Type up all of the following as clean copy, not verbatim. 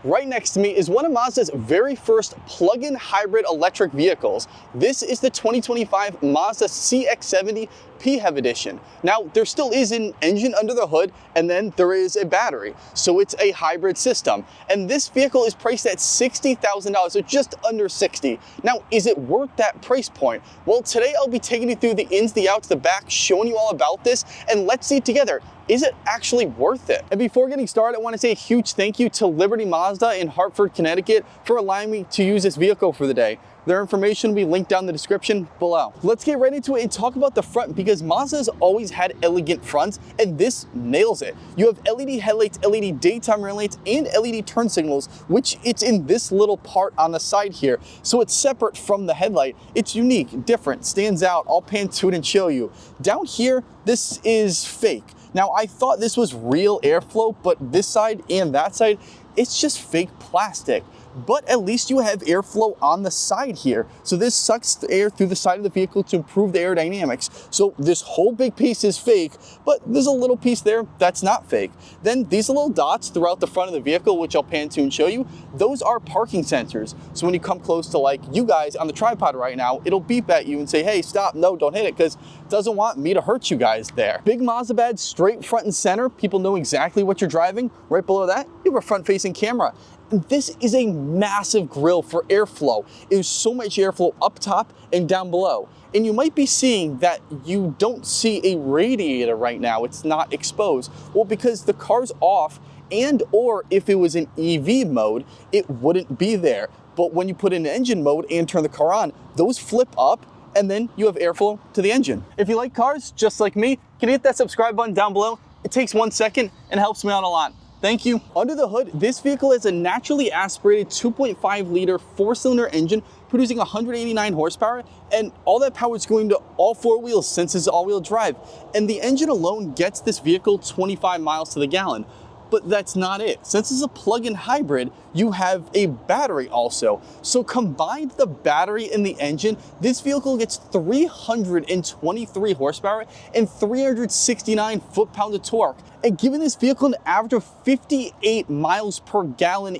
Right next to me is one of Mazda's very first plug-in hybrid electric vehicles. This is the 2025 Mazda CX-70 PHEV edition. Now, there still is an engine under the hood, and then there is a battery, so it's a hybrid system. And this vehicle is priced at $60,000, so just under 60. Now, is it worth that price point? Well, today I'll be taking you through the ins, the outs, the back, showing you all about this, and let's see together. Is it actually worth it? And before getting started, I want to say a huge thank you to Liberty Mazda in Hartford, Connecticut for allowing me to use this vehicle for the day. Their information will be linked down in the description below. Let's get right into it and talk about the front, because Mazda has always had elegant fronts, and this nails it. You have LED headlights, LED daytime running lights, and LED turn signals, which it's in this little part on the side here. So it's separate from the headlight. It's unique, different, stands out. I'll pan to it and show you. Down here, this is fake. Now, I thought this was real airflow, but this side and that side, it's just fake plastic. But at least you have airflow on the side here. So this sucks the air through the side of the vehicle to improve the aerodynamics. So this whole big piece is fake, but there's a little piece there that's not fake. Then these little dots throughout the front of the vehicle, which I'll pan to and show you, those are parking sensors. So when you come close to like you guys on the tripod right now, it'll beep at you and say, hey, stop, no, don't hit it, because it doesn't want me to hurt you guys there. Big Mazda badge straight front and center. People know exactly what you're driving. Right below that, you have a front-facing camera. This is a massive grille for airflow. There's so much airflow up top and down below. And you might be seeing that you don't see a radiator right now. It's not exposed. Well, because the car's off, and or if it was in EV mode, it wouldn't be there. But when you put in engine mode and turn the car on, those flip up, and then you have airflow to the engine. If you like cars, just like me, can you hit that subscribe button down below? It takes 1 second and helps me out a lot. Thank you. Under the hood, this vehicle has a naturally aspirated 2.5 liter 4-cylinder engine producing 189 horsepower, and all that power is going to all 4 wheels since it's all-wheel drive. And the engine alone gets this vehicle 25 miles to the gallon. But that's not it. Since it's a plug-in hybrid, you have a battery also. So combined the battery and the engine, this vehicle gets 323 horsepower and 369 foot-pounds of torque. And giving this vehicle an average of 58 miles per gallon,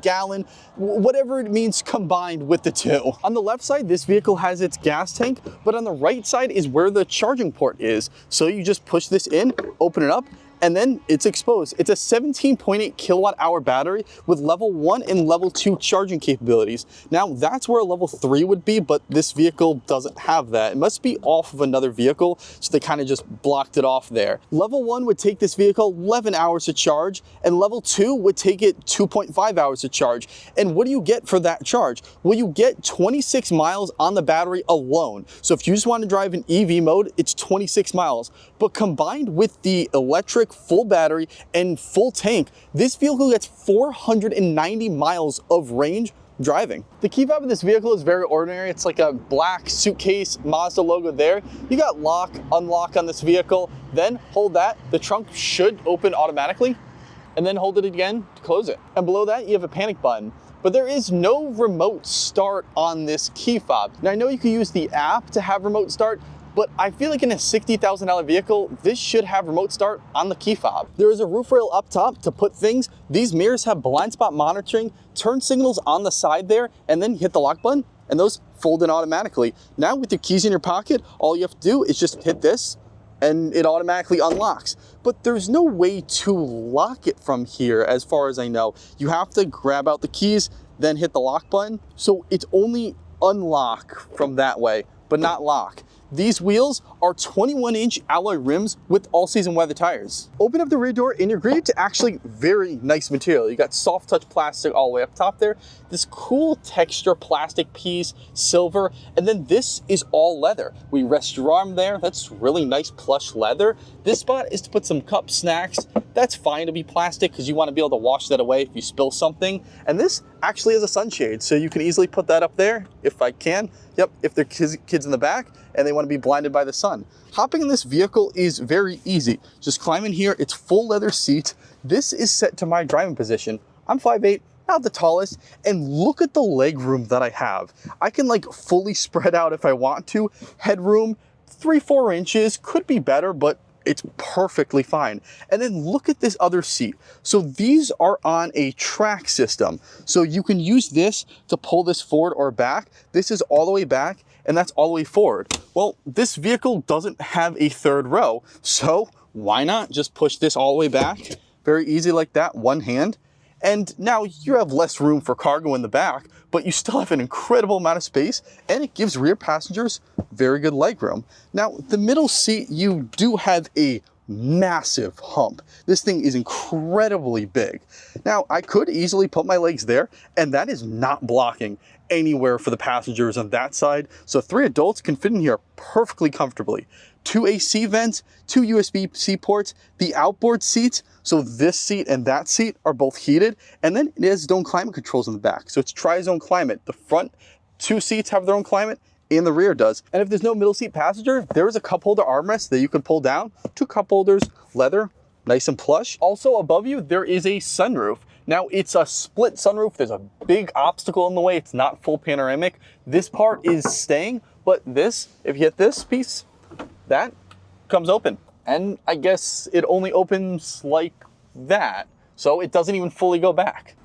gallon, whatever it means combined with the two. On the left side, this vehicle has its gas tank, but on the right side is where the charging port is. So you just push this in, open it up, and then it's exposed. It's a 17.8 kilowatt hour battery with level 1 and level 2 charging capabilities. Now that's where level 3 would be, but this vehicle doesn't have that. It must be off of another vehicle, so they kind of just blocked it off there. Level 1 would take this vehicle 11 hours to charge, and level 2 would take it 2.5 hours to charge. And what do you get for that charge? Well, you get 26 miles on the battery alone. So if you just want to drive in EV mode, it's 26 miles. But combined with the electric full battery and full tank, this vehicle gets 490 miles of range driving. The key fob of this vehicle is very ordinary. It's like a black suitcase Mazda logo there. You got lock, unlock on this vehicle, then hold that. The trunk should open automatically, and then hold it again to close it. And below that, you have a panic button. But there is no remote start on this key fob. Now I know you can use the app to have remote start, but I feel like in a $60,000 vehicle, this should have remote start on the key fob. There is a roof rail up top to put things. These mirrors have blind spot monitoring, turn signals on the side there, and then you hit the lock button, and those fold in automatically. Now with your keys in your pocket, all you have to do is just hit this, and it automatically unlocks. But there's no way to lock it from here, as far as I know. You have to grab out the keys, then hit the lock button. So it's only unlock from that way, but not lock. These wheels are 21-inch alloy rims with all-season weather tires. Open up the rear door and you're greeted to actually very nice material. You got soft touch plastic all the way up top there, this cool texture plastic piece, silver, and then this is all leather. We rest your arm there. That's really nice plush leather. This spot is to put some cups, snacks. That's fine to be plastic because you want to be able to wash that away if you spill something. And this actually has a sunshade, so you can easily put that up there if I can. Yep, if there are kids in the back and they want to be blinded by the sun. Hopping in this vehicle is very easy. Just climb in here, it's full leather seat. This is set to my driving position. I'm 5'8", not the tallest, and look at the leg room that I have. I can like fully spread out if I want to. Headroom, 3-4 inches, could be better, but It's perfectly fine. And then look at this other seat. So these are on a track system. So you can use this to pull this forward or back. This is all the way back and that's all the way forward. Well, this vehicle doesn't have a third row. So why not just push this all the way back? Very easy like that, one hand. And now you have less room for cargo in the back, but you still have an incredible amount of space and it gives rear passengers very good legroom. Now, the middle seat, you do have a massive hump. This thing is incredibly big. Now, I could easily put my legs there, and that is not blocking anywhere for the passengers on that side. So 3 adults can fit in here perfectly comfortably. 2 AC vents, 2 USB-C ports, the outboard seats, so this seat and that seat are both heated, and then it has its own climate controls in the back. So it's tri-zone climate. The front 2 seats have their own climate, and the rear does. And if there's no middle seat passenger, there is a cup holder armrest that you can pull down. 2 cup holders, leather, nice and plush. Also above you, there is a sunroof. Now it's a split sunroof. There's a big obstacle in the way. It's not full panoramic. This part is staying, but this, if you hit this piece, that comes open. And I guess it only opens like that. So it doesn't even fully go back.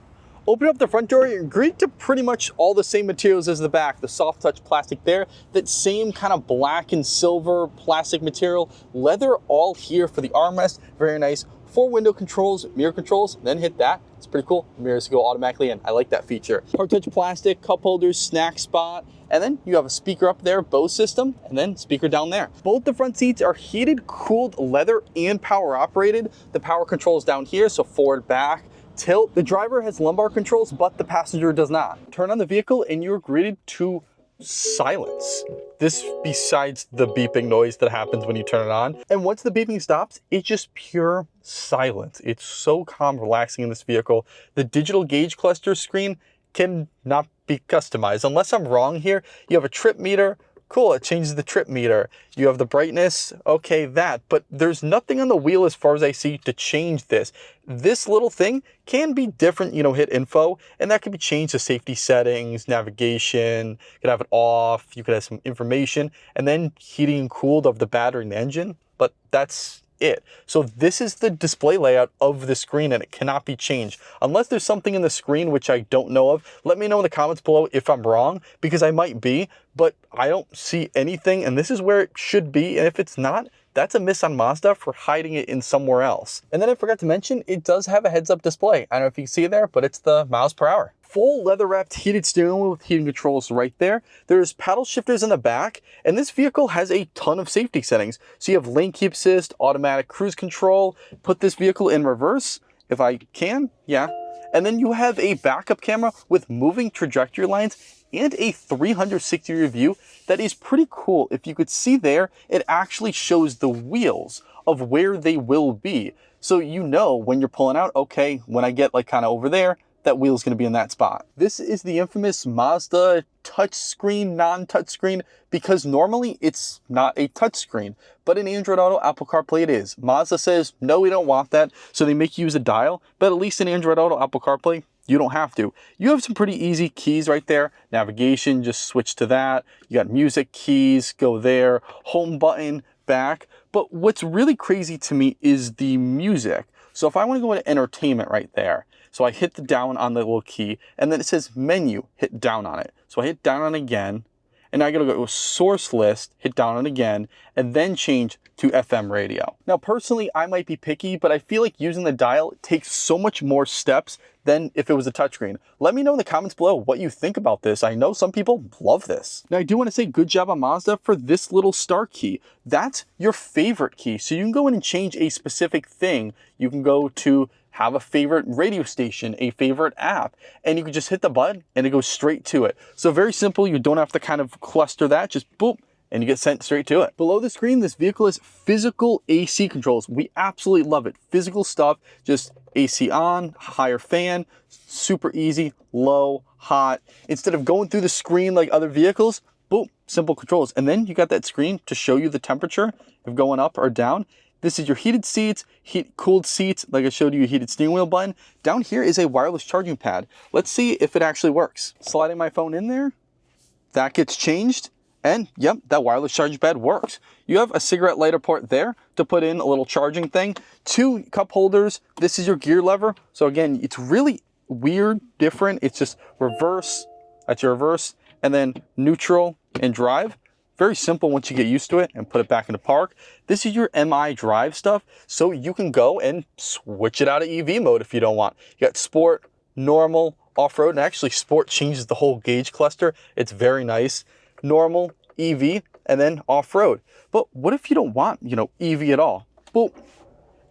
Open up the front door, you're greeted to pretty much all the same materials as the back. The soft touch plastic there, that same kind of black and silver plastic material. Leather all here for the armrest, very nice. 4 window controls, mirror controls, then hit that. It's pretty cool. Mirrors go automatically in. I like that feature. Hard touch plastic, cup holders, snack spot, and then you have a speaker up there, Bose system, and then speaker down there. Both the front seats are heated, cooled leather, and power operated. The power controls down here, so forward, back, tilt. The driver has lumbar controls, but the passenger does not. Turn on the vehicle and you're greeted to silence. This besides the beeping noise that happens when you turn it on. And once the beeping stops, it's just pure silence. It's so calm, relaxing in this vehicle. The digital gauge cluster screen can not be customized. Unless I'm wrong here, you have a trip meter. Cool, it changes the trip meter. You have the brightness, okay, that. But there's nothing on the wheel as far as I see to change this. This little thing can be different, you know, hit info, and that can be changed to safety settings, navigation, you could have it off, you could have some information, and then heating and cooled of the battery and the engine, but that's it. So this is the display layout of the screen and it cannot be changed. Unless there's something in the screen which I don't know of, let me know in the comments below if I'm wrong, because I might be, but I don't see anything and this is where it should be. And if it's not, that's a miss on Mazda for hiding it in somewhere else. And then I forgot to mention, it does have a heads-up display. I don't know if you can see it there, but it's the miles per hour. Full leather-wrapped heated steering wheel with heating controls right there. There's paddle shifters in the back, and this vehicle has a ton of safety settings. So you have lane keep assist, automatic cruise control, put this vehicle in reverse, if I can, yeah. And then you have a backup camera with moving trajectory lines and a 360-degree view that is pretty cool. If you could see there, it actually shows the wheels of where they will be. So you know when you're pulling out, okay, when I get like kind of over there, that wheel is going to be in that spot. This is the infamous Mazda touchscreen, non-touchscreen, because normally it's not a touchscreen, but in Android Auto, Apple CarPlay it is. Mazda says, no, we don't want that, so they make you use a dial, but at least in Android Auto, Apple CarPlay, you don't have to. You have some pretty easy keys right there. Navigation, just switch to that. You got music keys, go there. Home button, back. But what's really crazy to me is the music. So if I want to go into entertainment right there, so I hit the down on the little key, and then it says menu, hit down on it. So I hit down on it again, and now I gotta go to a source list, hit down on it again, and then change to FM radio. Now personally, I might be picky, but I feel like using the dial takes so much more steps than if it was a touchscreen. Let me know in the comments below what you think about this. I know some people love this. Now I do want to say good job on Mazda for this little start key. That's your favorite key. So you can go in and change a specific thing. You can go to have a favorite radio station, a favorite app, and you can just hit the button and it goes straight to it. So very simple. You don't have to kind of cluster that, just boop, and you get sent straight to it. Below the screen, this vehicle has physical AC controls. We absolutely love it. Physical stuff, just AC on, higher fan, super easy, low, hot. Instead of going through the screen like other vehicles, boom, simple controls. And then you got that screen to show you the temperature of going up or down. This is your heated seats, cooled seats, like I showed you, a heated steering wheel button. Down here is a wireless charging pad. Let's see if it actually works. Sliding my phone in there, that gets changed, And yep, that wireless charging pad works. You have a cigarette lighter port there to put in a little charging thing. 2 cup holders. This is your gear lever. So again, it's really weird, different. It's just reverse, that's your reverse, and then neutral and drive. Very simple once you get used to it and put it back into park. This is your MI drive stuff, so you can go and switch it out of EV mode if you don't want. You got sport, normal, off-road, and actually sport changes the whole gauge cluster. It's very nice. Normal, EV, and then off-road. But what if you don't want, EV at all? Well,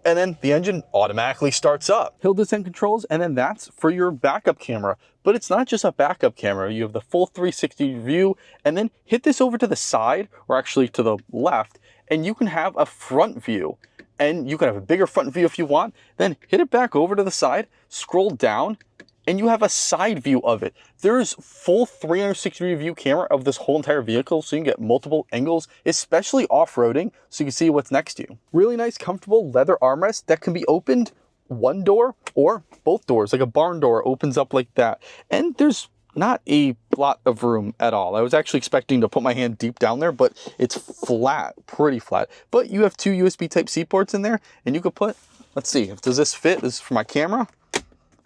and then the engine automatically starts up. Hill descent controls, and then that's for your backup camera. But it's not just a backup camera. You have the full 360 view, and then hit this over to the side, or actually to the left, and you can have a front view. And you can have a bigger front view if you want. Then hit it back over to the side, scroll down, and you have a side view of it. There's full 360 view camera of this whole entire vehicle, so you can get multiple angles, especially off-roading, so you can see what's next to you. Really nice, comfortable leather armrest that can be opened one door or both doors, like a barn door opens up like that. And there's not a lot of room at all. I was actually expecting to put my hand deep down there, but it's flat, pretty flat. But you have 2 USB Type-C ports in there, and you could put, let's see, does this fit? This is for my camera.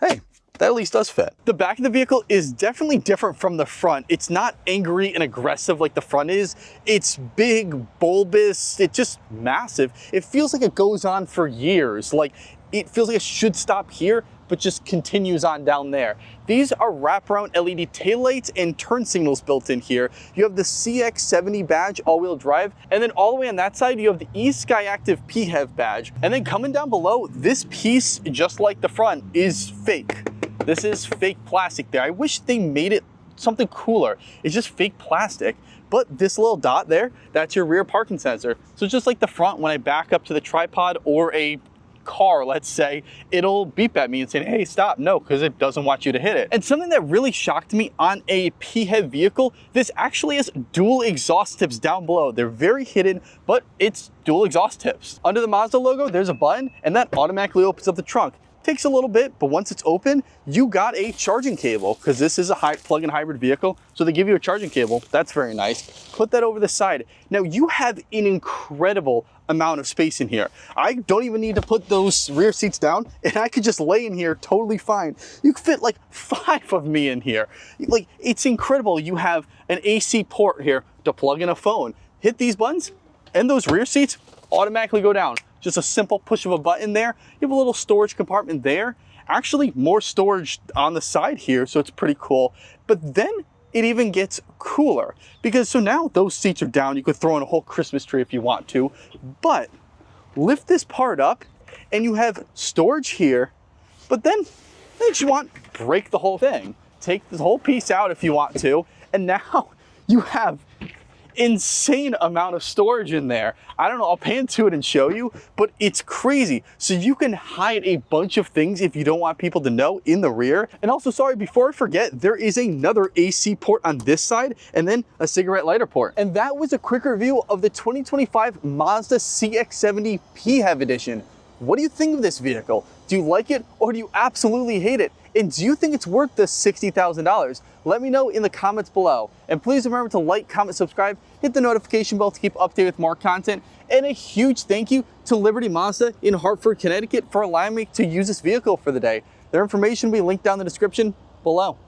Hey, that at least does fit. The back of the vehicle is definitely different from the front. It's not angry and aggressive like the front is. It's big, bulbous, it's just massive. It feels like it goes on for years. Like, it feels like it should stop here, but just continues on down there. These are wraparound LED taillights and turn signals built in here. You have the CX-70 badge, all-wheel drive, and then all the way on that side, you have the eSky Active PHEV badge. And then coming down below, this piece, just like the front, is fake. This is fake plastic there. I wish they made it something cooler. It's just fake plastic. But this little dot there, that's your rear parking sensor. So just like the front, when I back up to the tripod or a car, let's say, it'll beep at me and say, hey, stop. No, because it doesn't want you to hit it. And something that really shocked me on a PHEV vehicle, this actually has dual exhaust tips down below. They're very hidden, but it's dual exhaust tips. Under the Mazda logo, there's a button, and that automatically opens up the trunk. Takes a little bit, but once it's open, you got a charging cable, because this is a plug-in hybrid vehicle, so they give you a charging cable. That's very nice. Put that over the side. Now you have an incredible amount of space in here. I don't even need to put those rear seats down, and I could just lay in here totally fine. You can fit like 5 of me in here. Like, it's incredible. You have an AC port here to plug in a phone. Hit these buttons, and those rear seats automatically go down. Just a simple push of a button there. You have a little storage compartment there. Actually, more storage on the side here, so it's pretty cool. But then it even gets cooler, because so now those seats are down. You could throw in a whole Christmas tree if you want to, but lift this part up and you have storage here, but then if you want, break the whole thing. Take this whole piece out if you want to, and now you have insane amount of storage in there. I don't know, I'll pan to it and show you, but it's crazy. So you can hide a bunch of things if you don't want people to know in the rear. And also, sorry, before I forget, there is another AC port on this side and then a cigarette lighter port. And that was a quick review of the 2025 Mazda CX-70 PHEV edition. What do you think of this vehicle? Do you like it or do you absolutely hate it? And do you think it's worth the $60,000? Let me know in the comments below. And please remember to like, comment, subscribe, hit the notification bell to keep updated with more content. And a huge thank you to Liberty Mazda in Hartford, Connecticut for allowing me to use this vehicle for the day. Their information will be linked down in the description below.